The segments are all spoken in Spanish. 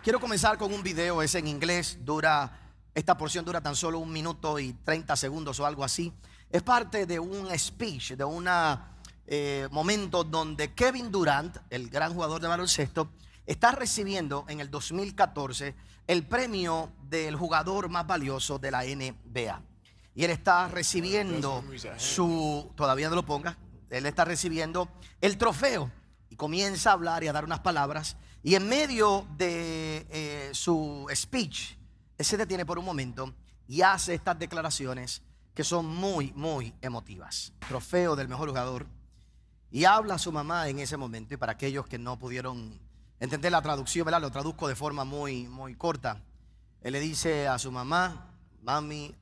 Quiero comenzar con un video, es en inglés, esta porción dura tan solo 1 minuto y 30 segundos o algo así. Es parte de un speech, de un momento donde Kevin Durant, el gran jugador de baloncesto, está recibiendo en el 2014 el premio del jugador más valioso de la NBA. Y él está recibiendo todavía no lo ponga, él está recibiendo el trofeo y comienza a hablar y a dar unas palabras. Y en medio de su speech, él se detiene por un momento y hace estas declaraciones que son muy, muy emotivas. Trofeo del mejor jugador. Y habla a su mamá en ese momento. Y para aquellos que no pudieron entender la traducción, ¿verdad? Lo traduzco de forma muy, muy corta. Él le dice a su mamá: mami,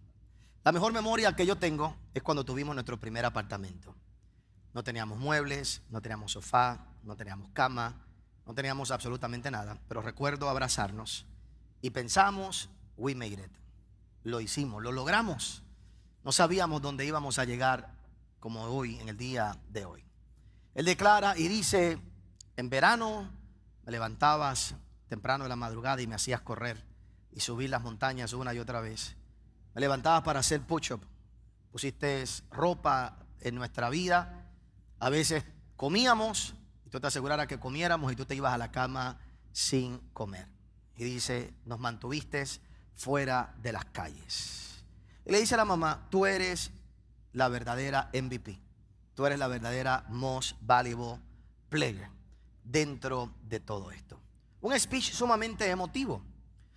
la mejor memoria que yo tengo es cuando tuvimos nuestro primer apartamento. No teníamos muebles, no teníamos sofá, no teníamos cama, no teníamos absolutamente nada. Pero recuerdo abrazarnos y pensamos, we made it. Lo hicimos, lo logramos. No sabíamos dónde íbamos a llegar como hoy, en el día de hoy. Él declara y dice: en verano me levantabas temprano de la madrugada y me hacías correr y subir las montañas una y otra vez. Me levantabas para hacer push-up. Pusiste ropa en nuestra vida. A veces comíamos y tú te aseguraras que comiéramos y tú te ibas a la cama sin comer. Y dice: nos mantuviste fuera de las calles. Y le dice a la mamá: tú eres la verdadera MVP. Tú eres la verdadera most valuable player dentro de todo esto. Un speech sumamente emotivo,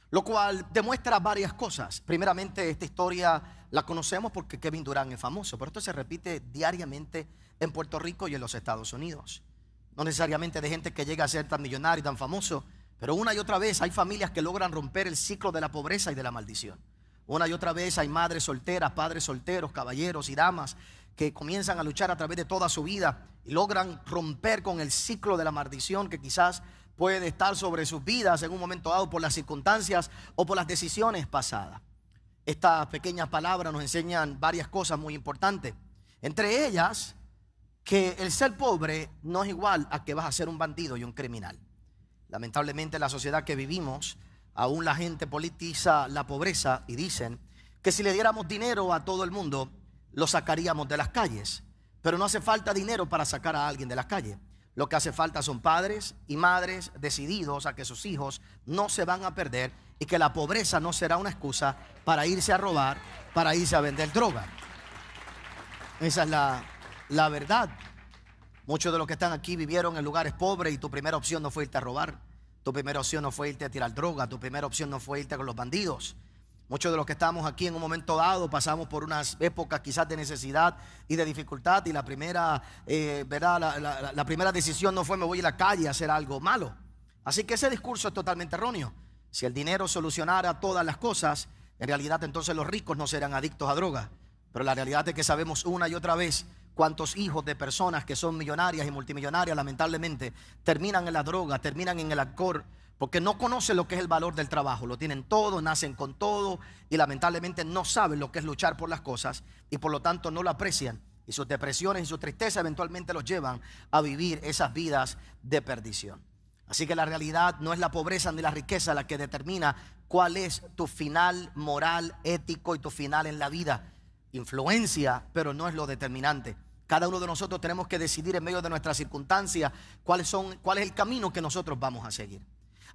lo cual demuestra varias cosas. Primeramente, esta historia la conocemos porque Kevin Durant es famoso, pero esto se repite diariamente en Puerto Rico y en los Estados Unidos. No necesariamente de gente que llega a ser tan millonario y tan famoso, pero una y otra vez hay familias que logran romper el ciclo de la pobreza y de la maldición. Una y otra vez hay madres solteras, padres solteros, caballeros y damas que comienzan a luchar a través de toda su vida y logran romper con el ciclo de la maldición que quizás puede estar sobre sus vidas en un momento dado por las circunstancias o por las decisiones pasadas. Estas pequeñas palabras nos enseñan varias cosas muy importantes. Entre ellas, que el ser pobre no es igual a que vas a ser un bandido y un criminal. Lamentablemente en la sociedad que vivimos, aún la gente politiza la pobreza y dicen que si le diéramos dinero a todo el mundo, lo sacaríamos de las calles. Pero no hace falta dinero para sacar a alguien de las calles. Lo que hace falta son padres y madres decididos a que sus hijos no se van a perder y que la pobreza no será una excusa para irse a robar, para irse a vender droga. Esa es la verdad. Muchos de los que están aquí vivieron en lugares pobres y tu primera opción no fue irte a robar. Tu primera opción no fue irte a tirar droga. Tu primera opción no fue irte con los bandidos. Muchos de los que estamos aquí en un momento dado pasamos por unas épocas quizás de necesidad y de dificultad, y la primera, la primera decisión no fue me voy a la calle a hacer algo malo. Así que ese discurso es totalmente erróneo. Si el dinero solucionara todas las cosas, en realidad entonces los ricos no serán adictos a droga. Pero la realidad es que sabemos una y otra vez cuántos hijos de personas que son millonarias y multimillonarias lamentablemente terminan en la droga, terminan en el alcohol, porque no conocen lo que es el valor del trabajo. Lo tienen todo, nacen con todo y lamentablemente no saben lo que es luchar por las cosas y por lo tanto no lo aprecian. Y sus depresiones y su tristeza eventualmente los llevan a vivir esas vidas de perdición. Así que la realidad no es la pobreza ni la riqueza la que determina cuál es tu final moral, ético y tu final en la vida. Influencia, pero no es lo determinante. Cada uno de nosotros tenemos que decidir en medio de nuestras circunstancias cuál es el camino que nosotros vamos a seguir.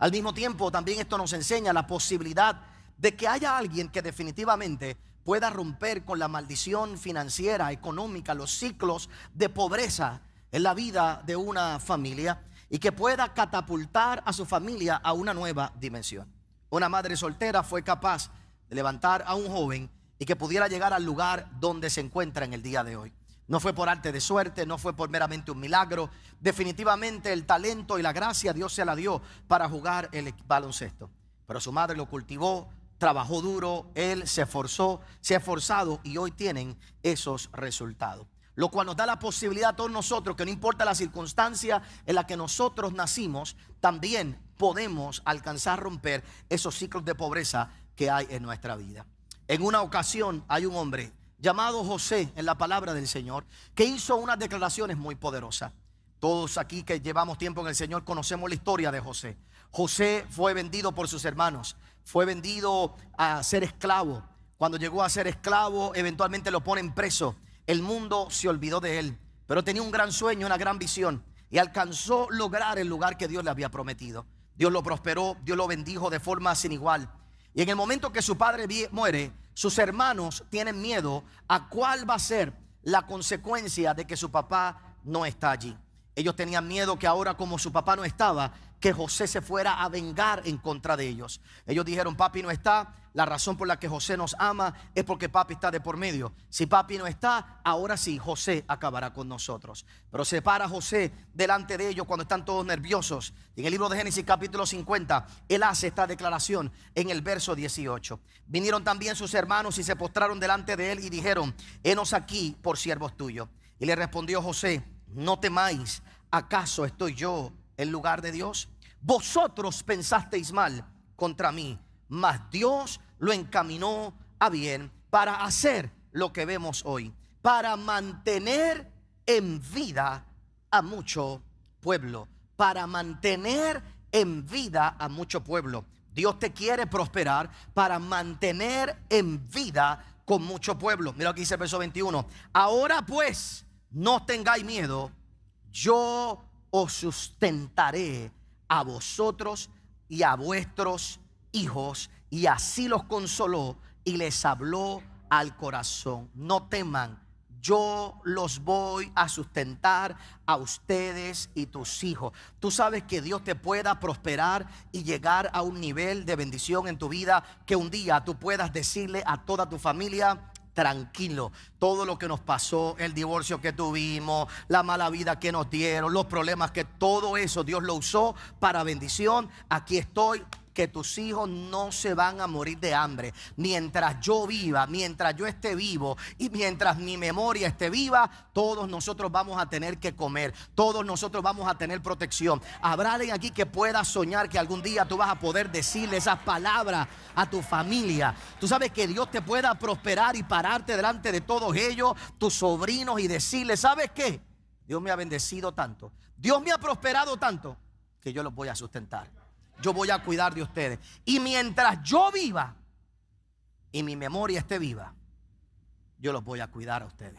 Al mismo tiempo, también esto nos enseña la posibilidad de que haya alguien que definitivamente pueda romper con la maldición financiera, económica, los ciclos de pobreza en la vida de una familia y que pueda catapultar a su familia a una nueva dimensión. Una madre soltera fue capaz de levantar a un joven y que pudiera llegar al lugar donde se encuentra en el día de hoy. No fue por arte de suerte, no fue por meramente un milagro. Definitivamente el talento y la gracia Dios se la dio para jugar el baloncesto. Pero su madre lo cultivó, trabajó duro, él se esforzó, se ha esforzado y hoy tienen esos resultados. Lo cual nos da la posibilidad a todos nosotros que no importa la circunstancia en la que nosotros nacimos, también podemos alcanzar a romper esos ciclos de pobreza que hay en nuestra vida. En una ocasión hay un hombre llamado José en la palabra del Señor que hizo unas declaraciones muy poderosas. Todos aquí que llevamos tiempo en el Señor conocemos la historia de José. José fue vendido por sus hermanos, fue vendido a ser esclavo. Cuando llegó a ser esclavo, eventualmente lo ponen preso. El mundo se olvidó de él, pero tenía un gran sueño, una gran visión, y alcanzó lograr el lugar que Dios le había prometido. Dios lo prosperó, Dios lo bendijo de forma sin igual. Y en el momento que su padre muere, sus hermanos tienen miedo a cuál va a ser la consecuencia de que su papá no está allí. Ellos tenían miedo que ahora, como su papá no estaba, que José se fuera a vengar en contra de ellos. Ellos dijeron: papi no está, la razón por la que José nos ama es porque papi está de por medio. Si papi no está, ahora sí, José acabará con nosotros. Pero se para José delante de ellos cuando están todos nerviosos. En el libro de Génesis capítulo 50, él hace esta declaración en el verso 18. Vinieron también sus hermanos y se postraron delante de él y dijeron: henos aquí por siervos tuyos. Y le respondió José: no temáis, ¿acaso estoy yo en lugar de Dios? Vosotros pensasteis mal contra mí, mas Dios lo encaminó a bien para hacer lo que vemos hoy, para mantener en vida a mucho pueblo, para mantener en vida a mucho pueblo. Dios te quiere prosperar para mantener en vida con mucho pueblo. Mira lo que dice el verso 21. Ahora pues, no tengáis miedo, yo os sustentaré a vosotros y a vuestros hijos. Y así los consoló y les habló al corazón. No teman, yo los voy a sustentar a ustedes y tus hijos. Tú sabes que Dios te pueda prosperar y llegar a un nivel de bendición en tu vida, que un día tú puedas decirle a toda tu familia: tranquilo, todo lo que nos pasó, el divorcio que tuvimos, la mala vida que nos dieron, los problemas, que todo eso Dios lo usó para bendición. Aquí estoy, que tus hijos no se van a morir de hambre. Mientras yo viva, mientras yo esté vivo y mientras mi memoria esté viva, todos nosotros vamos a tener que comer, todos nosotros vamos a tener protección. Habrá alguien aquí que pueda soñar que algún día tú vas a poder decirle esas palabras a tu familia. Tú sabes que Dios te pueda prosperar y pararte delante de todos ellos, tus sobrinos, y decirle: ¿sabes qué? Dios me ha bendecido tanto, Dios me ha prosperado tanto, que yo los voy a sustentar. Yo voy a cuidar de ustedes. Y mientras yo viva y mi memoria esté viva, yo los voy a cuidar a ustedes.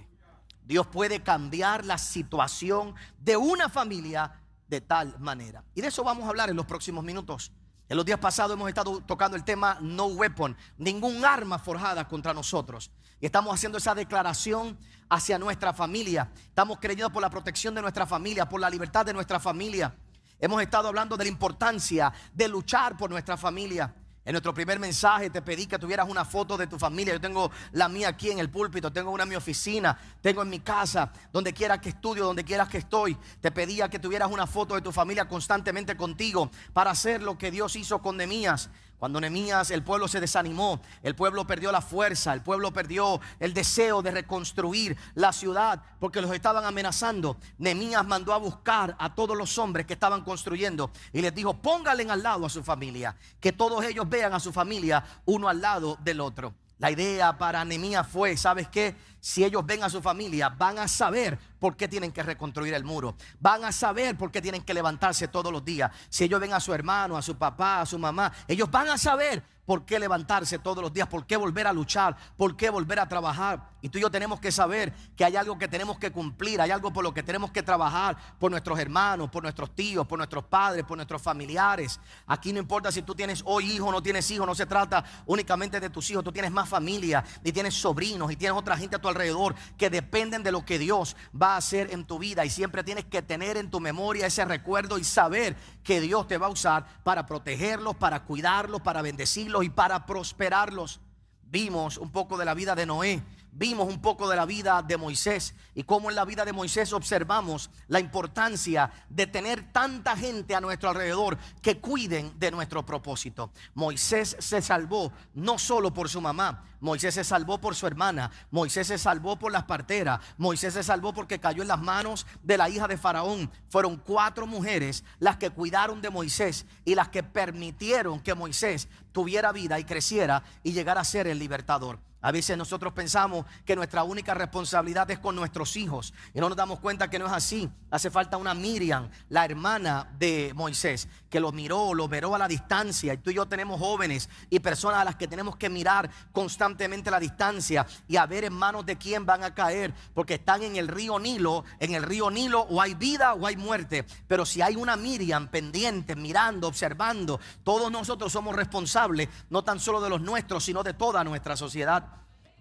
Dios puede cambiar la situación de una familia de tal manera. Y de eso vamos a hablar en los próximos minutos. En los días pasados hemos estado tocando el tema no weapon, ningún arma forjada contra nosotros. Y estamos haciendo esa declaración hacia nuestra familia. Estamos creyendo por la protección de nuestra familia, por la libertad de nuestra familia. Hemos estado hablando de la importancia de luchar por nuestra familia. En nuestro primer mensaje te pedí que tuvieras una foto de tu familia. Yo tengo la mía aquí en el púlpito, tengo una en mi oficina, tengo en mi casa, donde quiera que estudio, donde quieras que estoy. Te pedía que tuvieras una foto de tu familia constantemente contigo para hacer lo que Dios hizo con Nehemías. Cuando Nehemías, el pueblo se desanimó, el pueblo perdió la fuerza, el pueblo perdió el deseo de reconstruir la ciudad porque los estaban amenazando. Nehemías mandó a buscar a todos los hombres que estaban construyendo y les dijo: pónganle al lado a su familia, que todos ellos vean a su familia uno al lado del otro. La idea para Nehemías fue: ¿sabes qué? Si ellos ven a su familia, van a saber por qué tienen que reconstruir el muro. Van a saber por qué tienen que levantarse todos los días. Si ellos ven a su hermano, a su papá, a su mamá, ellos van a saber por qué levantarse todos los días, por qué volver a luchar, por qué volver a trabajar. Y tú y yo tenemos que saber que hay algo que tenemos que cumplir, hay algo por lo que tenemos que trabajar, por nuestros hermanos, por nuestros tíos, por nuestros padres, por nuestros familiares. Aquí no importa si tú tienes hoy hijos o no tienes hijos, no se trata únicamente de tus hijos. Tú tienes más familia y tienes sobrinos y tienes otra gente a tu alrededor que dependen de lo que Dios va a hacer en tu vida. Y siempre tienes que tener en tu memoria ese recuerdo y saber que Dios te va a usar para protegerlos, para cuidarlos, para bendecirlos y para prosperarlos. Vimos un poco de la vida de Noé, vimos un poco de la vida de Moisés y cómo en la vida de Moisés observamos la importancia de tener tanta gente a nuestro alrededor que cuiden de nuestro propósito. Moisés se salvó no solo por su mamá, Moisés se salvó por su hermana, Moisés se salvó por las parteras, Moisés se salvó porque cayó en las manos de la hija de Faraón. Fueron 4 mujeres las que cuidaron de Moisés y las que permitieron que Moisés tuviera vida y creciera y llegara a ser el libertador. A veces nosotros pensamos que nuestra única responsabilidad es con nuestros hijos y no nos damos cuenta que no es así. Hace falta una Miriam, la hermana de Moisés, que lo miró a la distancia. Y tú y yo tenemos jóvenes y personas a las que tenemos que mirar constantemente a la distancia y a ver en manos de quién van a caer, porque están en el río Nilo. En el río Nilo o hay vida o hay muerte. Pero si hay una Miriam pendiente, mirando, observando, todos nosotros somos responsables, no tan solo de los nuestros, sino de toda nuestra sociedad.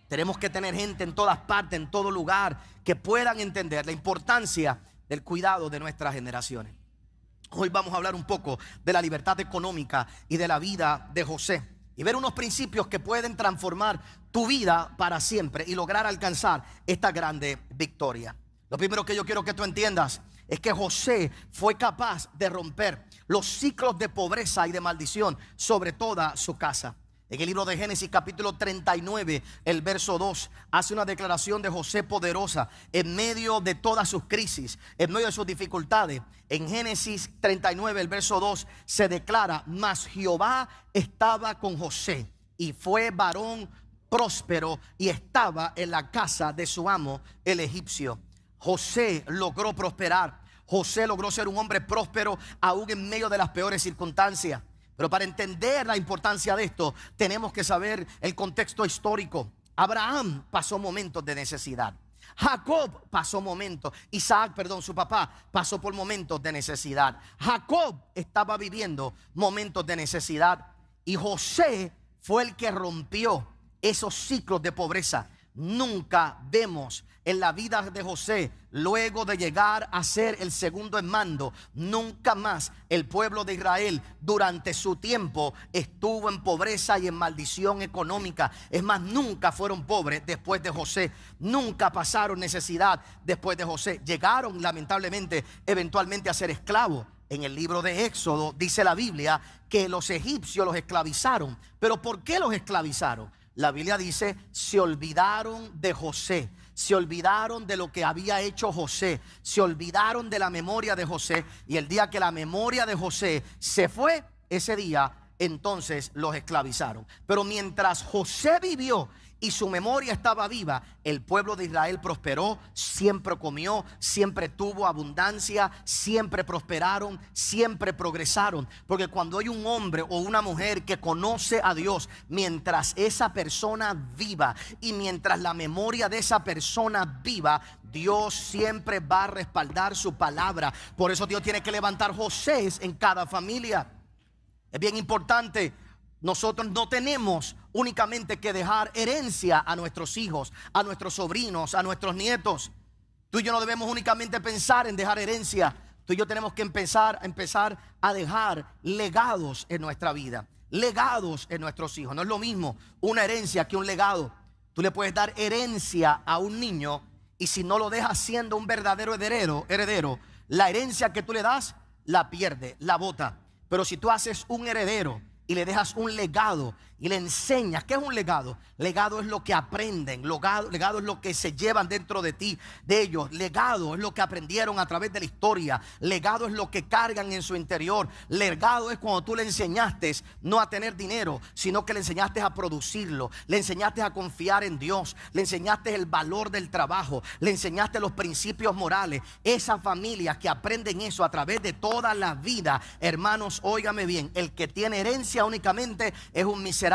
Tenemos que tener gente en todas partes, en todo lugar, que puedan entender la importancia del cuidado de nuestras generaciones. Hoy vamos a hablar un poco de la libertad económica y de la vida de José, y ver unos principios que pueden transformar tu vida para siempre y lograr alcanzar esta grande victoria. Lo primero que yo quiero que tú entiendas es que José fue capaz de romper los ciclos de pobreza y de maldición sobre toda su casa. En el libro de Génesis capítulo 39, el verso 2, hace una declaración de José poderosa en medio de todas sus crisis, en medio de sus dificultades. En Génesis 39, el verso 2, se declara: mas Jehová estaba con José y fue varón próspero y estaba en la casa de su amo el egipcio. José logró prosperar. José logró ser un hombre próspero aún en medio de las peores circunstancias. Pero para entender la importancia de esto, tenemos que saber el contexto histórico. Abraham pasó momentos de necesidad. Jacob pasó momentos. Su papá, pasó por momentos de necesidad. Jacob estaba viviendo momentos de necesidad. Y José fue el que rompió esos ciclos de pobreza. Nunca vemos en la vida de José, luego de llegar a ser el segundo en mando, nunca más el pueblo de Israel durante su tiempo estuvo en pobreza y en maldición económica. Es más, nunca fueron pobres después de José, nunca pasaron necesidad después de José. Llegaron lamentablemente eventualmente a ser esclavos. En el libro de Éxodo dice la Biblia que los egipcios los esclavizaron. ¿Pero por qué los esclavizaron? La Biblia dice: se olvidaron de José, se olvidaron de lo que había hecho José, se olvidaron de la memoria de José. Y el día que la memoria de José se fue, ese día entonces los esclavizaron. Pero mientras José vivió y su memoria estaba viva, el pueblo de Israel prosperó, siempre comió, siempre tuvo abundancia, siempre prosperaron, siempre progresaron. Porque cuando hay un hombre o una mujer que conoce a Dios, mientras esa persona viva y mientras la memoria de esa persona viva, Dios siempre va a respaldar su palabra. Por eso Dios tiene que levantar Josés en cada familia. Es bien importante. Nosotros no tenemos únicamente que dejar herencia a nuestros hijos, a nuestros sobrinos, a nuestros nietos. Tú y yo no debemos únicamente pensar en dejar herencia. Tú y yo tenemos que empezar a dejar legados en nuestra vida, legados en nuestros hijos. No es lo mismo una herencia que un legado. Tú le puedes dar herencia a un niño y si no lo dejas siendo un verdadero heredero, la herencia que tú le das la pierde, la bota. Pero si tú haces un heredero y le dejas un legado y le enseñas, ¿qué es un legado? Legado es lo que aprenden, legado es lo que se llevan dentro de ti, de ellos. Legado es lo que aprendieron a través de la historia. Legado es lo que cargan en su interior. Legado es cuando tú le enseñaste no a tener dinero, sino que le enseñaste a producirlo. Le enseñaste a confiar en Dios. Le enseñaste el valor del trabajo. Le enseñaste los principios morales. Esas familias que aprenden eso a través de toda la vida, hermanos, óigame bien, el que tiene herencia únicamente es un miserable.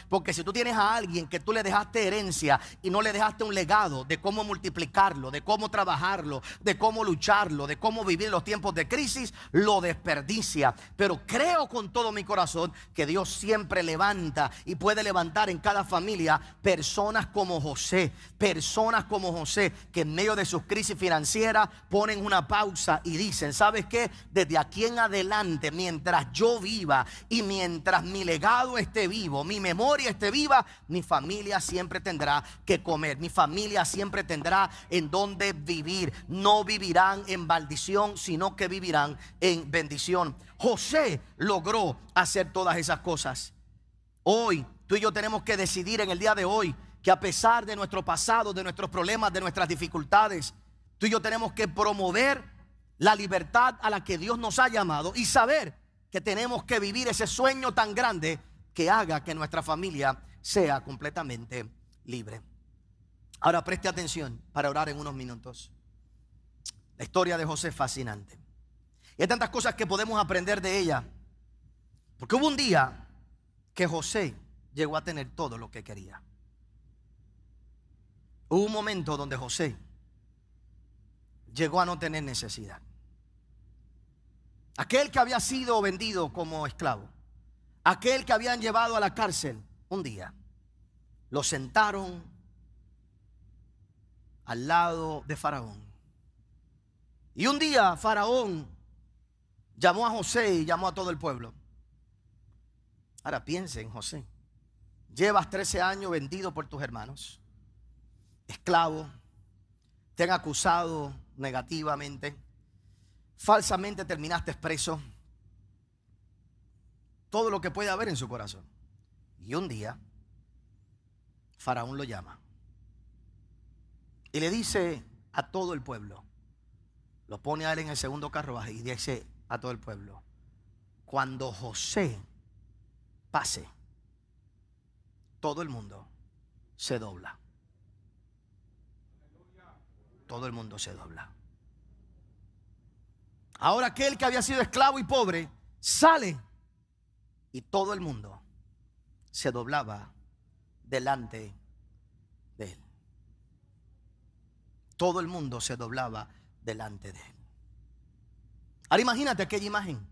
Porque si tú tienes a alguien que tú le dejaste herencia y no le dejaste un legado de cómo multiplicarlo, de cómo trabajarlo, de cómo lucharlo, de cómo vivir los tiempos de crisis, lo desperdicia. Pero creo con todo mi corazón que Dios siempre levanta y puede levantar en cada familia personas como José, que en medio de sus crisis financieras ponen una pausa y dicen: ¿sabes qué? Desde aquí en adelante, mientras yo viva y mientras mi legado esté vivo, mi memoria esté viva, mi familia siempre tendrá que comer, mi familia siempre tendrá en donde vivir. No vivirán en maldición, sino que vivirán en bendición. José logró hacer todas esas cosas. Hoy tú y yo tenemos que decidir en el día de hoy que a pesar de nuestro pasado, de nuestros problemas, de nuestras dificultades, tú y yo tenemos que promover la libertad a la que Dios nos ha llamado y saber que tenemos que vivir ese sueño tan grande que haga que nuestra familia sea completamente libre. Ahora preste atención para orar en unos minutos. La historia de José es fascinante. Y hay tantas cosas que podemos aprender de ella. Porque hubo un día que José llegó a tener todo lo que quería. Hubo un momento donde José llegó a no tener necesidad. Aquel que había sido vendido como esclavo, aquel que habían llevado a la cárcel, un día lo sentaron al lado de Faraón. Y un día Faraón llamó a José y llamó a todo el pueblo. Ahora piensen, José, llevas 13 años vendido por tus hermanos, esclavo, te han acusado negativamente, falsamente terminaste preso, todo lo que puede haber en su corazón. Y un día Faraón lo llama y le dice a todo el pueblo, lo pone a él en el segundo carruaje y dice a todo el pueblo: cuando José pase, todo el mundo se dobla. Todo el mundo se dobla. Ahora aquel que había sido esclavo y pobre sale y todo el mundo se doblaba delante de él. Todo el mundo se doblaba delante de él. Ahora imagínate aquella imagen.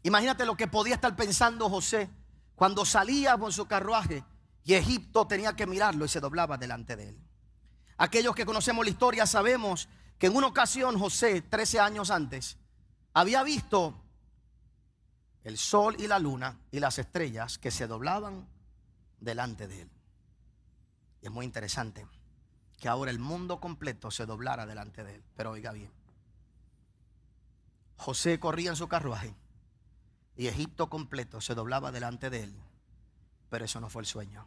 Imagínate lo que podía estar pensando José cuando salía con su carruaje y Egipto tenía que mirarlo y se doblaba delante de él. Aquellos que conocemos la historia sabemos que en una ocasión José, 13 años antes, había visto el sol y la luna y las estrellas que se doblaban delante de él. Y es muy interesante que ahora el mundo completo se doblara delante de él. Pero oiga bien, José corría en su carruaje y Egipto completo se doblaba delante de él. Pero eso no fue el sueño.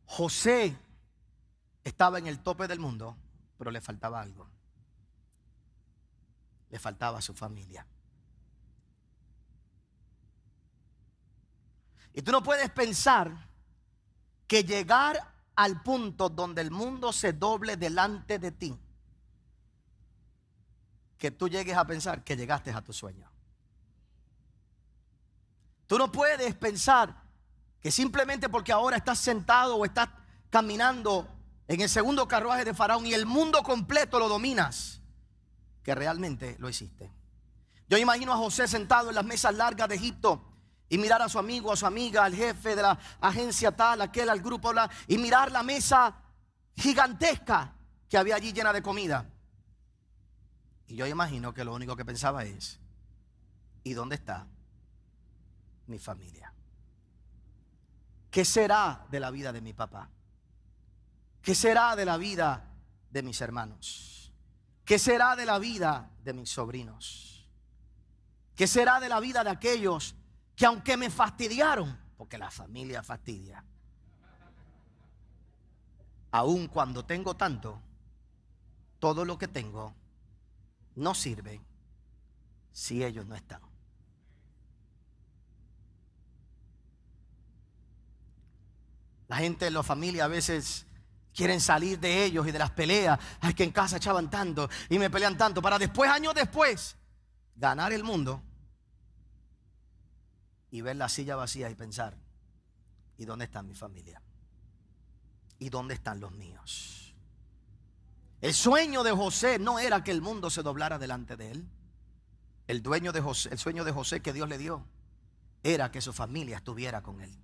José estaba en el tope del mundo, pero le faltaba algo. Le faltaba a su familia. Y tú no puedes pensar que llegar al punto donde el mundo se doble delante de ti, que tú llegues a pensar que llegaste a tu sueño. Tú no puedes pensar que simplemente porque ahora estás sentado o estás caminando en el segundo carruaje de Faraón y el mundo completo lo dominas, que realmente lo hiciste. Yo imagino a José sentado en las mesas largas de Egipto y mirar a su amigo, a su amiga, al jefe de la agencia tal, aquel, al grupo, y mirar la mesa gigantesca que había allí llena de comida. Y yo imagino que lo único que pensaba es: ¿y dónde está mi familia? ¿Qué será de la vida de mi papá? ¿Qué será de la vida de mis hermanos? ¿Qué será de la vida de mis sobrinos? ¿Qué será de la vida de aquellos que, aunque me fastidiaron, porque la familia fastidia, aun cuando tengo tanto, todo lo que tengo no sirve si ellos no están? La gente de la familia a veces quieren salir de ellos y de las peleas. Ay, que en casa echaban tanto y me pelean tanto, para después, años después, ganar el mundo y ver la silla vacía y pensar: ¿y dónde está mi familia? ¿Y dónde están los míos? El sueño de José no era que el mundo se doblara delante de él. El sueño de José que Dios le dio era que su familia estuviera con él.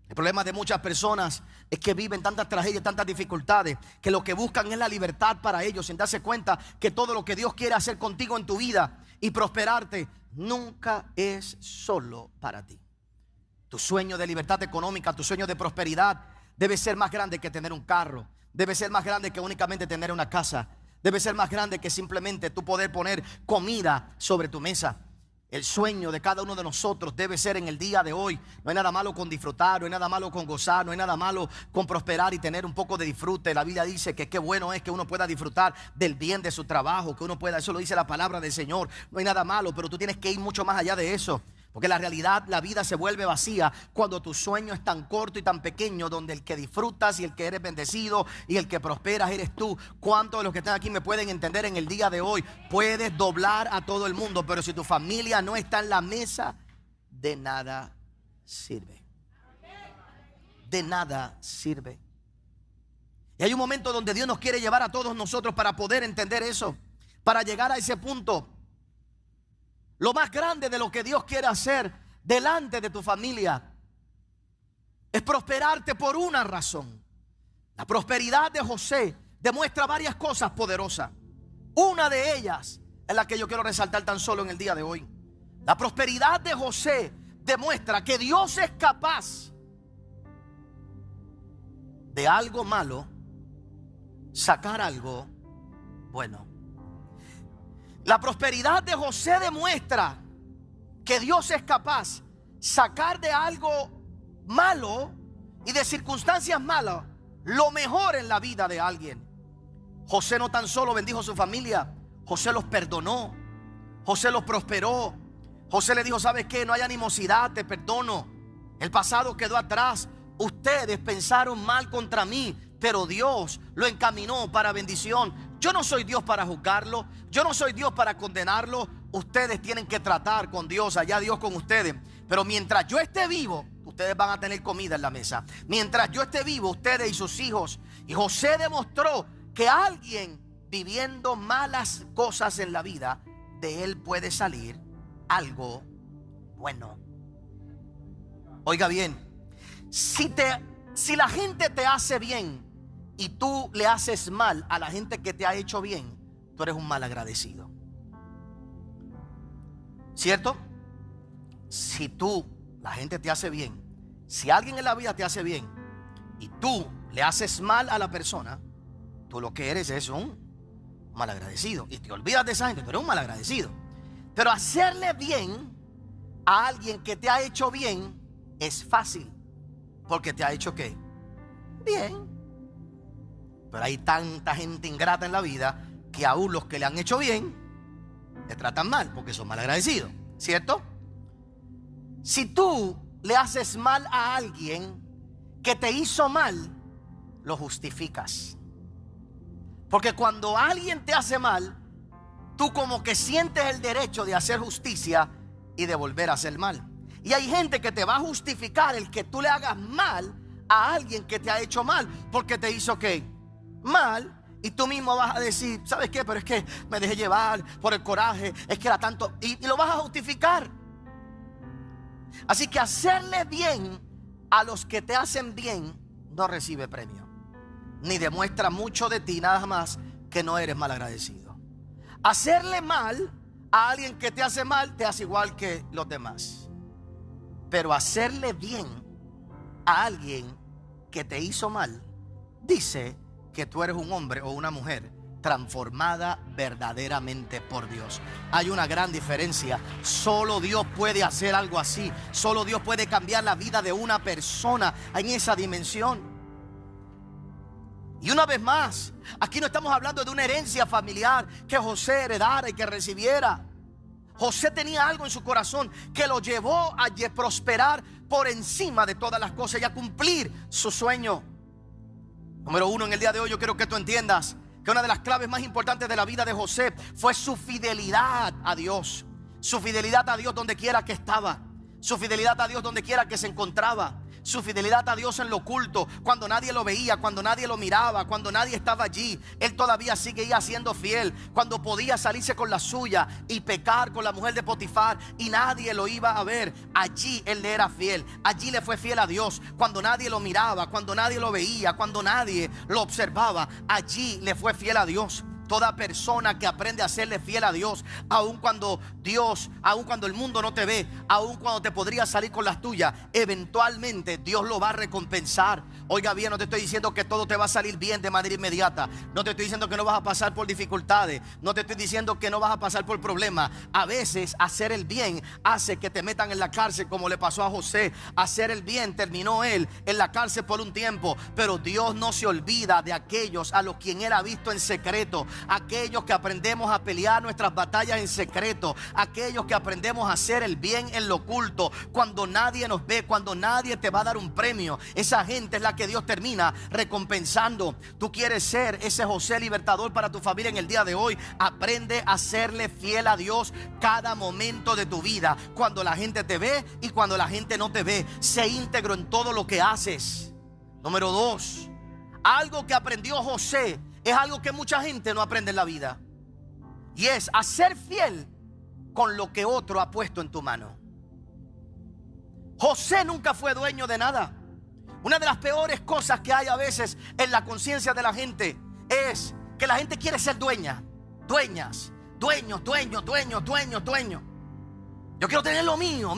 El problema de muchas personas es que viven tantas tragedias, tantas dificultades, que lo que buscan es la libertad para ellos, sin darse cuenta que todo lo que Dios quiere hacer contigo en tu vida y prosperarte nunca es solo para ti. Tu sueño de libertad económica, tu sueño de prosperidad debe ser más grande que tener un carro, debe ser más grande que únicamente tener una casa, debe ser más grande que simplemente tú poder poner comida sobre tu mesa. El sueño de cada uno de nosotros debe ser en el día de hoy. No hay nada malo con disfrutar, no hay nada malo con gozar, no hay nada malo con prosperar y tener un poco de disfrute. La Biblia dice que qué bueno es que uno pueda disfrutar del bien de su trabajo, que uno pueda, eso lo dice la palabra del Señor. No hay nada malo, pero tú tienes que ir mucho más allá de eso. Porque la realidad, la vida se vuelve vacía cuando tu sueño es tan corto y tan pequeño, donde el que disfrutas y el que eres bendecido y el que prosperas eres tú. ¿Cuántos de los que están aquí me pueden entender en el día de hoy? Puedes doblar a todo el mundo, pero si tu familia no está en la mesa, de nada sirve. De nada sirve. Y hay un momento donde Dios nos quiere llevar a todos nosotros para poder entender eso, para llegar a ese punto. Lo más grande de lo que Dios quiere hacer delante de tu familia es prosperarte por una razón. La prosperidad de José demuestra varias cosas poderosas. Una de ellas es la que yo quiero resaltar tan solo en el día de hoy. La prosperidad de José demuestra que Dios es capaz de algo malo sacar algo bueno. La prosperidad de José demuestra que Dios es capaz sacar de algo malo y de circunstancias malas lo mejor en la vida de alguien. José no tan solo bendijo a su familia, José los perdonó, José los prosperó. José le dijo: ¿sabes qué? No hay animosidad, te perdono. El pasado quedó atrás. Ustedes pensaron mal contra mí, pero Dios lo encaminó para bendición. Yo no soy Dios para juzgarlo, yo no soy Dios para condenarlo. Ustedes tienen que tratar con Dios, allá Dios con ustedes. Pero mientras yo esté vivo, ustedes van a tener comida en la mesa. Mientras yo esté vivo, ustedes y sus hijos. Y José demostró que alguien viviendo malas cosas en la vida, de él puede salir algo bueno. Oiga bien, si la gente te hace bien y tú le haces mal a la gente que te ha hecho bien, tú eres un mal agradecido. ¿Cierto? Si la gente te hace bien, si alguien en la vida te hace bien y tú le haces mal a la persona, tú lo que eres es un mal agradecido. Y te olvidas de esa gente, tú eres un mal agradecido. Pero hacerle bien a alguien que te ha hecho bien es fácil, porque te ha hecho ¿qué? Bien. Pero hay tanta gente ingrata en la vida que aún los que le han hecho bien le tratan mal, porque son mal agradecidos, ¿cierto? Si tú le haces mal a alguien que te hizo mal, lo justificas. Porque cuando alguien te hace mal, tú como que sientes el derecho de hacer justicia y de volver a hacer mal. Y hay gente que te va a justificar el que tú le hagas mal a alguien que te ha hecho mal, porque te hizo ¿qué? Mal. Y tú mismo vas a decir: ¿sabes qué? Pero es que me dejé llevar por el coraje, es que era tanto, y lo vas a justificar. Así que hacerle bien a los que te hacen bien no recibe premio, ni demuestra mucho de ti, nada más que no eres mal agradecido. Hacerle mal a alguien que te hace mal te hace igual que los demás. Pero hacerle bien a alguien que te hizo mal dice que tú eres un hombre o una mujer transformada verdaderamente por Dios. Hay una gran diferencia. Solo Dios puede hacer algo así. Solo Dios puede cambiar la vida de una persona en esa dimensión. Y una vez más, aquí no estamos hablando de una herencia familiar que José heredara y que recibiera. José tenía algo en su corazón que lo llevó a prosperar por encima de todas las cosas y a cumplir su sueño. Número uno, en el día de hoy yo quiero que tú entiendas que una de las claves más importantes de la vida de José fue su fidelidad a Dios. Su fidelidad a Dios donde quiera que estaba. Su fidelidad a Dios donde quiera que se encontraba. Su fidelidad a Dios en lo oculto, cuando nadie lo veía, cuando nadie lo miraba, cuando nadie estaba allí. Él todavía seguía siendo fiel. Cuando podía salirse con la suya y pecar con la mujer de Potifar y nadie lo iba a ver, allí él le era fiel. Allí le fue fiel a Dios. Cuando nadie lo miraba, cuando nadie lo veía, cuando nadie lo observaba, allí le fue fiel a Dios. Toda persona que aprende a serle fiel a Dios, aun cuando el mundo no te ve, aun cuando te podría salir con las tuyas, eventualmente Dios lo va a recompensar. Oiga bien, no te estoy diciendo que todo te va a salir bien de manera inmediata. No te estoy diciendo que no vas a pasar por dificultades. No te estoy diciendo que no vas a pasar por problemas. A veces hacer el bien hace que te metan en la cárcel, como le pasó a José. Hacer el bien, terminó él en la cárcel por un tiempo, pero Dios no se olvida de aquellos a los quien Él ha visto en secreto. Aquellos que aprendemos a pelear nuestras batallas en secreto. Aquellos que aprendemos a hacer el bien en lo oculto, cuando nadie nos ve, cuando nadie te va a dar un premio. Esa gente es la que Dios termina recompensando. Tú quieres ser ese José libertador para tu familia en el día de hoy. Aprende a serle fiel a Dios cada momento de tu vida, cuando la gente te ve y cuando la gente no te ve. Sé íntegro en todo lo que haces. Número 2, algo que aprendió José es algo que mucha gente no aprende en la vida, y es a ser fiel con lo que otro ha puesto en tu mano. José nunca fue dueño de nada. Una de las peores cosas que hay a veces en la conciencia de la gente es que la gente quiere ser dueña, dueñas, dueños. Yo quiero tener lo mío.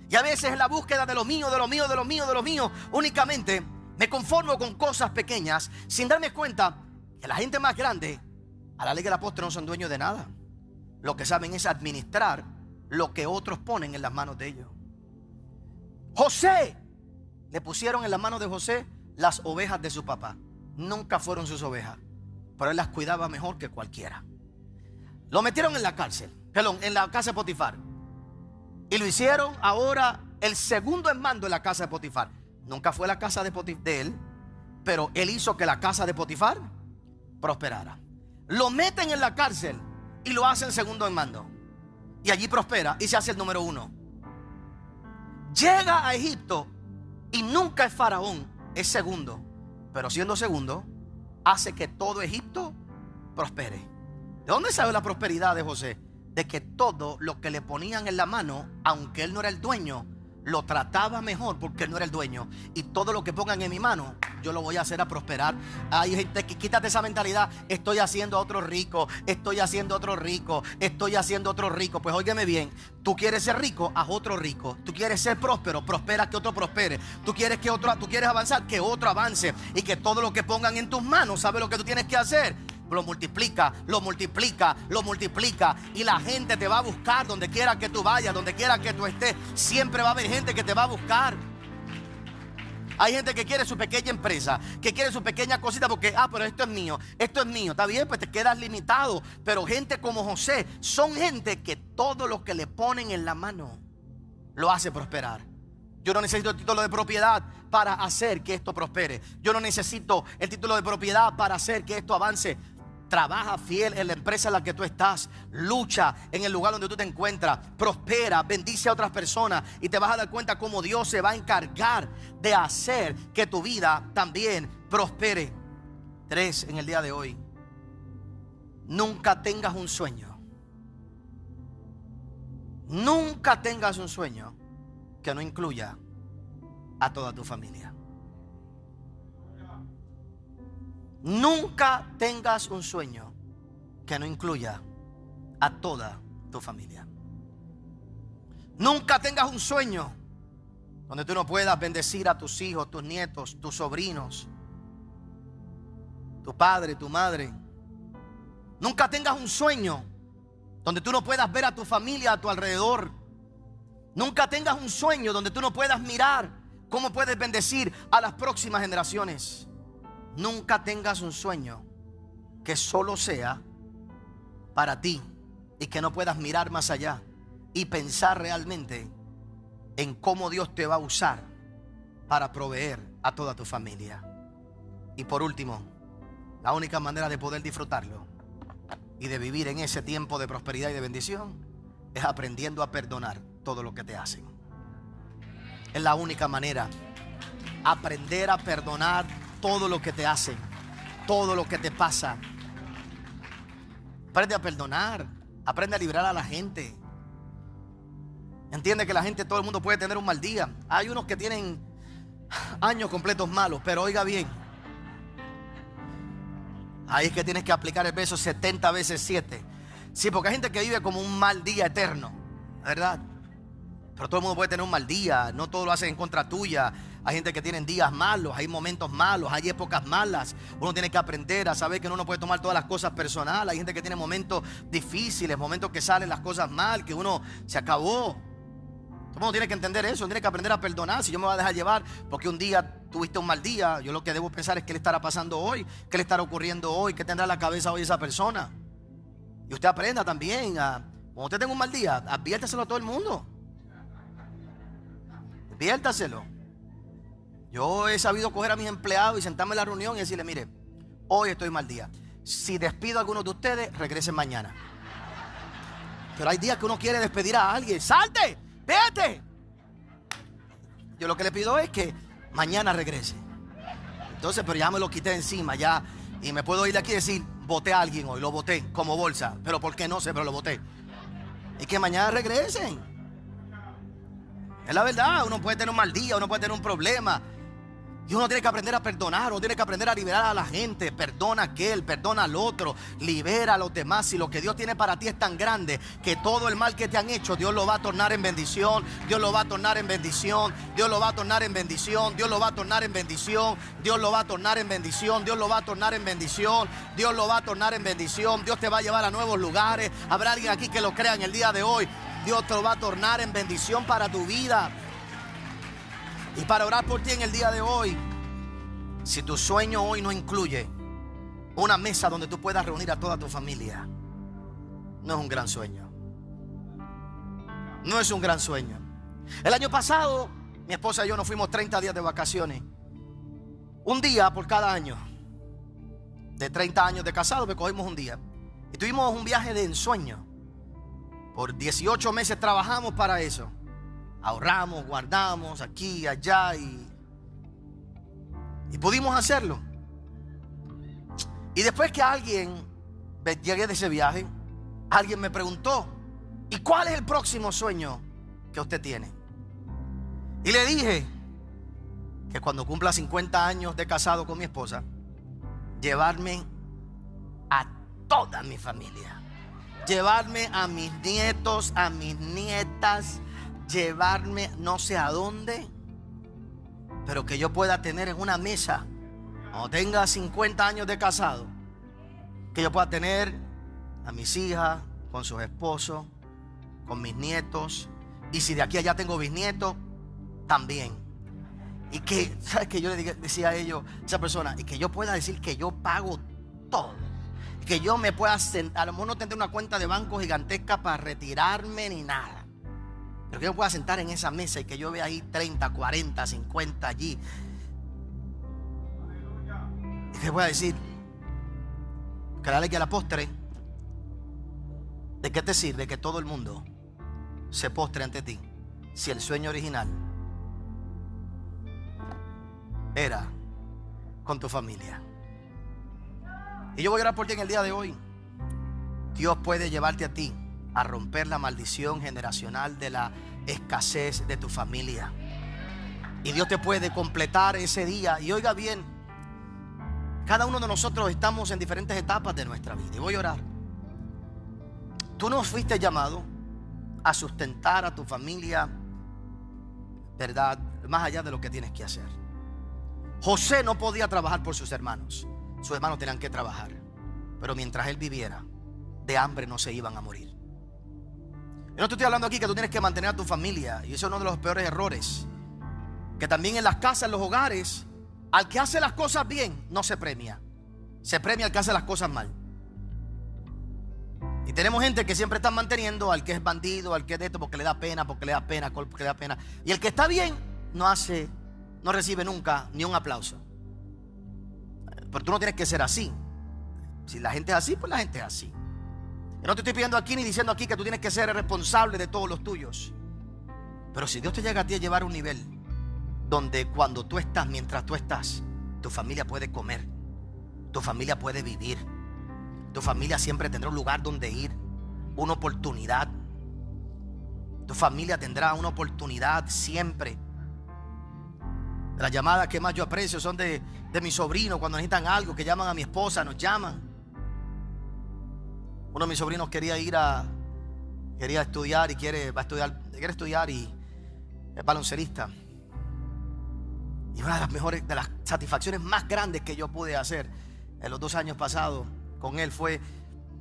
Y a veces en la búsqueda de lo mío, únicamente me conformo con cosas pequeñas, sin darme cuenta que la gente más grande, a la ley del apóstol, no son dueños de nada. Lo que saben es administrar lo que otros ponen en las manos de ellos. José, le pusieron en las manos de José las ovejas de su papá. Nunca fueron sus ovejas, pero él las cuidaba mejor que cualquiera. Lo metieron en la cárcel, en la casa de Potifar, y lo hicieron ahora el segundo en mando en la casa de Potifar. Nunca fue la casa de él, pero él hizo que la casa de Potifar prosperara. Lo meten en la cárcel y lo hacen segundo en mando, y allí prospera y se hace el número 1. Llega a Egipto y nunca es faraón, es segundo, pero siendo segundo hace que todo Egipto prospere. ¿De dónde salió la prosperidad de José? De que todo lo que le ponían en la mano, aunque él no era el dueño, lo trataba mejor porque él no era el dueño. Y todo lo que pongan en mi mano, yo lo voy a hacer a prosperar. Hay gente que quítate esa mentalidad: estoy haciendo a otro rico, estoy haciendo a otro rico, estoy haciendo a otro rico. Pues óigame bien, tú quieres ser rico, haz otro rico. Tú quieres ser próspero, prospera que otro prospere. Tú quieres avanzar, que otro avance. Y que todo lo que pongan en tus manos, ¿sabes lo que tú tienes que hacer? Lo multiplica. Y la gente te va a buscar donde quiera que tú vayas, donde quiera que tú estés. Siempre va a haber gente que te va a buscar. Hay gente que quiere su pequeña empresa, que quiere su pequeña cosita porque, pero esto es mío. Está bien, pues te quedas limitado. Pero gente como José son gente que todo lo que le ponen en la mano lo hace prosperar. Yo no necesito el título de propiedad para hacer que esto prospere. Yo no necesito el título de propiedad para hacer que esto avance. Trabaja fiel en la empresa en la que tú estás. Lucha en el lugar donde tú te encuentras. Prospera, bendice a otras personas, y te vas a dar cuenta cómo Dios se va a encargar de hacer que tu vida también prospere. 3, en el día de hoy: nunca tengas un sueño. Nunca tengas un sueño que no incluya a toda tu familia. Nunca tengas un sueño que no incluya a toda tu familia. Nunca tengas un sueño donde tú no puedas bendecir a tus hijos, tus nietos, tus sobrinos, tu padre, tu madre. Nunca tengas un sueño donde tú no puedas ver a tu familia a tu alrededor. Nunca tengas un sueño donde tú no puedas mirar cómo puedes bendecir a las próximas generaciones. Nunca tengas un sueño que solo sea para ti y que no puedas mirar más allá y pensar realmente en cómo Dios te va a usar para proveer a toda tu familia. Y por último, la única manera de poder disfrutarlo y de vivir en ese tiempo de prosperidad y de bendición es aprendiendo a perdonar todo lo que te hacen. Es la única manera. Aprender a perdonar todo lo que te hacen, todo lo que te pasa. Aprende a perdonar, aprende a librar a la gente. Entiende que la gente, todo el mundo puede tener un mal día. Hay unos que tienen años completos malos, pero oiga bien, ahí es que tienes que aplicar el verso 70 veces 7. Sí, porque hay gente que vive como un mal día eterno, ¿verdad? Pero todo el mundo puede tener un mal día. No todo lo hacen en contra tuya. hay gente que tiene días malos, hay momentos malos, hay épocas malas. Uno tiene que aprender a saber que uno no puede tomar todas las cosas personal. Hay gente que tiene momentos difíciles, momentos que salen las cosas mal, que uno se acabó. Todo el mundo tiene que entender eso, tiene que aprender a perdonar. Si yo me voy a dejar llevar porque un día tuviste un mal día, yo lo que debo pensar es qué le estará pasando hoy, qué le estará ocurriendo hoy, qué tendrá en la cabeza hoy esa persona. Y usted aprenda también cuando usted tenga un mal día, adviértaselo a todo el mundo. Adviértaselo. Yo he sabido coger a mis empleados y sentarme en la reunión y decirle: mire, hoy estoy mal día. Si despido a algunos de ustedes, regresen mañana. Pero hay días que uno quiere despedir a alguien. ¡Salte! ¡Vete! Yo lo que le pido es que mañana regrese. Entonces, pero ya me lo quité encima ya. Y me puedo ir de aquí y decir: boté a alguien hoy, lo boté como bolsa. Pero ¿por qué no sé? Pero lo boté. Y que mañana regresen. Es la verdad. Uno puede tener un mal día, uno puede tener un problema. Y uno tiene que aprender a perdonar, uno tiene que aprender a liberar a la gente. Perdona a aquel, perdona al otro, libera a los demás. Si lo que Dios tiene para ti es tan grande, que todo el mal que te han hecho, Dios lo va a tornar en bendición. Dios lo va a tornar en bendición. Dios lo va a tornar en bendición. Dios lo va a tornar en bendición. Dios lo va a tornar en bendición. Dios lo va a tornar en bendición. Dios lo va a tornar en bendición. Dios te va a llevar a nuevos lugares. Habrá alguien aquí que lo crea en el día de hoy. Dios te lo va a tornar en bendición para tu vida. Y para orar por ti en el día de hoy, si tu sueño hoy no incluye una mesa donde tú puedas reunir a toda tu familia, no es un gran sueño. No es un gran sueño. El año pasado, mi esposa y yo nos fuimos 30 días de vacaciones. Un día por cada año. De 30 años de casado, me cogimos un día. Y tuvimos un viaje de ensueño. Por 18 meses trabajamos para eso. Ahorramos, guardamos aquí, allá y pudimos hacerlo. Y después que llegué de ese viaje, alguien me preguntó: ¿y cuál es el próximo sueño que usted tiene? Y le dije que cuando cumpla 50 años de casado con mi esposa, llevarme a toda mi familia, llevarme a mis nietos, a mis nietas, llevarme no sé a dónde, pero que yo pueda tener en una mesa, cuando tenga 50 años de casado, que yo pueda tener a mis hijas con sus esposos, con mis nietos, y si de aquí a allá tengo bisnietos, también. Y que, ¿sabes qué? Yo le decía a ellos, esa persona, y que yo pueda decir que yo pago todo. Que yo me pueda sentar, a lo mejor no tendré una cuenta de banco gigantesca para retirarme ni nada, pero que yo pueda sentar en esa mesa y que yo vea ahí 30, 40, 50 allí. Y que pueda decir, que la ley que a la postre, ¿de qué te sirve que todo el mundo se postre ante ti si el sueño original era con tu familia? Y yo voy a orar por ti en el día de hoy. Dios puede llevarte a ti a romper la maldición generacional de la escasez de tu familia. Y Dios te puede completar ese día. Y oiga bien, cada uno de nosotros estamos en diferentes etapas de nuestra vida. Y voy a orar. Tú no fuiste llamado a sustentar a tu familia, ¿verdad?, más allá de lo que tienes que hacer. José no podía trabajar por sus hermanos. Sus hermanos tenían que trabajar. Pero mientras él viviera, de hambre no se iban a morir. Yo no te estoy hablando aquí que tú tienes que mantener a tu familia. Y eso es uno de los peores errores. Que también en las casas, en los hogares, al que hace las cosas bien, no se premia. Se premia al que hace las cosas mal. Y tenemos gente que siempre está manteniendo al que es bandido, al que es de esto, porque le da pena, porque le da pena, porque le da pena. Y el que está bien, no recibe nunca ni un aplauso. Pero tú no tienes que ser así. Si la gente es así, pues la gente es así. Yo no te estoy pidiendo aquí ni diciendo aquí que tú tienes que ser responsable de todos los tuyos. Pero si Dios te llega a ti a llevar a un nivel donde cuando tú estás, mientras tú estás, tu familia puede comer, tu familia puede vivir, tu familia siempre tendrá un lugar donde ir, una oportunidad. Tu familia tendrá una oportunidad siempre. Las llamadas que más yo aprecio son de mis sobrinos cuando necesitan algo, que llaman a mi esposa, nos llaman. Uno de mis sobrinos quería estudiar y quiere estudiar y es baloncelista. Y una de las mejores, de las satisfacciones más grandes que yo pude hacer en los 2 años pasados con él fue,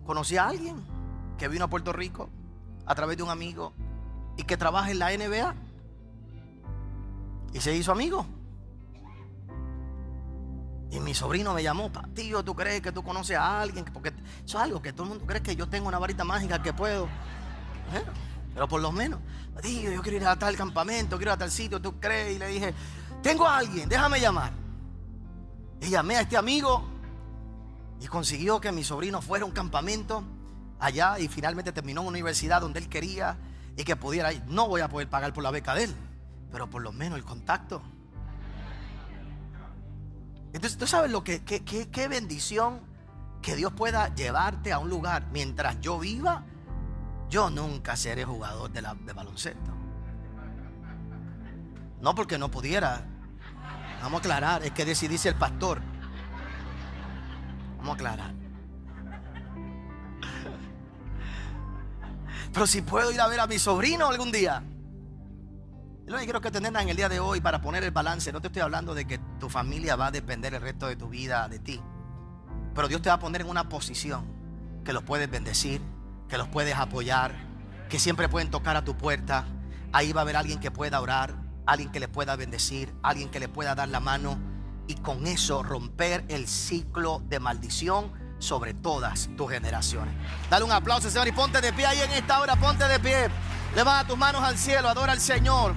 conocí a alguien que vino a Puerto Rico a través de un amigo y que trabaja en la NBA y se hizo amigo. Y mi sobrino me llamó: tío, ¿tú crees que tú conoces a alguien? Porque eso es algo que todo el mundo cree que yo tengo una varita mágica que puedo. Pero por lo menos, tío, yo quiero ir a tal campamento, quiero ir a tal sitio, ¿tú crees? Y le dije: tengo a alguien, déjame llamar. Y llamé a este amigo y consiguió que mi sobrino fuera a un campamento allá y finalmente terminó en una universidad donde él quería y que pudiera ir. No voy a poder pagar por la beca de él, pero por lo menos el contacto. Entonces, ¿tú sabes lo que qué bendición que Dios pueda llevarte a un lugar? Mientras yo viva, yo nunca seré jugador de baloncesto. No porque no pudiera. Vamos a aclarar, es que dice el pastor. Vamos a aclarar. Pero si puedo ir a ver a mi sobrino algún día. Lo que quiero que entendan en el día de hoy, para poner el balance, no te estoy hablando de que tu familia va a depender el resto de tu vida de ti, pero Dios te va a poner en una posición que los puedes bendecir, que los puedes apoyar, que siempre pueden tocar a tu puerta. Ahí va a haber alguien que pueda orar, alguien que le pueda bendecir, alguien que le pueda dar la mano, y con eso romper el ciclo de maldición sobre todas tus generaciones. Dale un aplauso, Señor, y ponte de pie ahí en esta hora. Ponte de pie, levanta tus manos al cielo, adora al Señor.